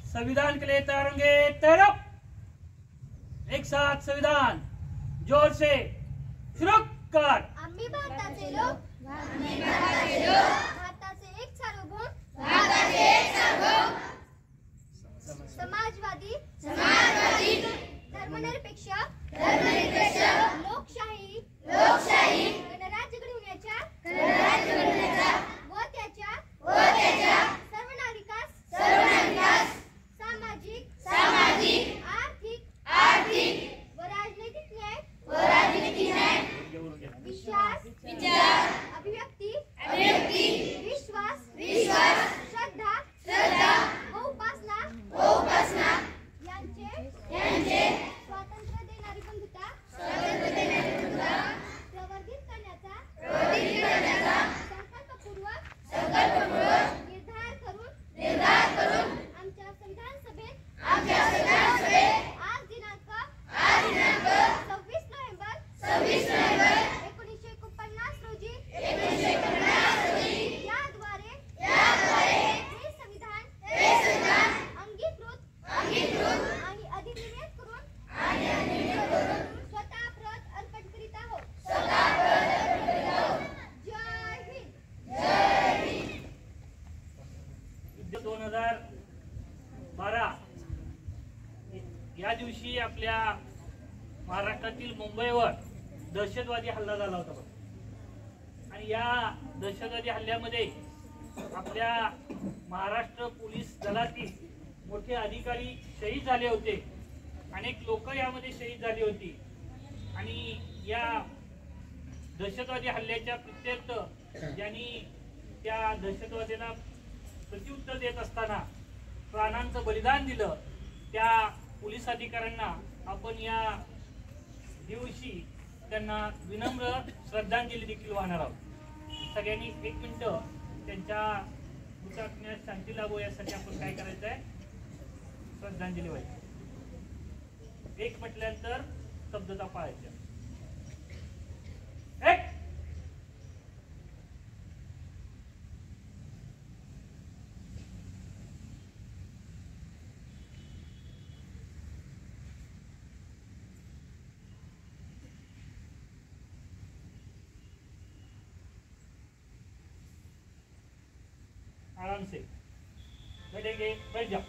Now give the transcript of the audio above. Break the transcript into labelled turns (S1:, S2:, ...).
S1: संविधान के लिए तैयार होंगे? तैयार। एक साथ संविधान जोर से शुरू कर।
S2: आम्ही भारताचे लोक, भारताचे एक सार्वभौम, समाजवादी, धर्मनिरपेक्ष, लोकशाही, गणराज्य घडवण्याच्या व त्याच्या सर्व नागरिकास सामाजिक, आर्थिक व राजनैतिक न्याय, विश्वास, अभिव्यक्ती, विश्वास, श्रद्धा व उपासना यांचे स्वातंत्र्य देणारी बंधुता प्रवर्धित करण्याचा संकल्पपूर्वक निर्धार करून आमच्या संविधान सभेत आज दिनांक 26 नोव्हेंबर 1949 रोजी याद्वारे हे संविधान अंगीकृत आणि अधिनियमित करून स्वतः प्रत अर्पण करीत आहोत. जय हिंद.
S1: 2012 या दिवशी आपल्या महाराष्ट्रातील मुंबईवर दहशतवादी हल्ला झाला होता बघ. आणि या दहशतवादी हल्ल्यामध्ये आपल्या महाराष्ट्र पोलीस दलातील मोठे अधिकारी शहीद झाले होते. अनेक लोक यामध्ये शहीद झाली होती. आणि या दहशतवादी हल्ल्याच्या प्रत्यर्थ ज्यांनी त्या दहशतवाद्यांना प्रत्युत्तर देत असताना प्राणांचं बलिदान दिलं त्या पोलीस अधिकाऱ्यांना आपण या दिवशी त्यांना विनम्र श्रद्धांजली देखील वाहणार आहोत. सगळ्यांनी 1 मिनिट त्यांच्या हुतात्म्यास शांती लाभो यासाठी आपण काय करायचं आहे? श्रद्धांजली व्हायची. 1 म्हटल्यानंतर शब्दता पाळायच्या. 1 आराम से बैठेंगे, बैठ जाओ.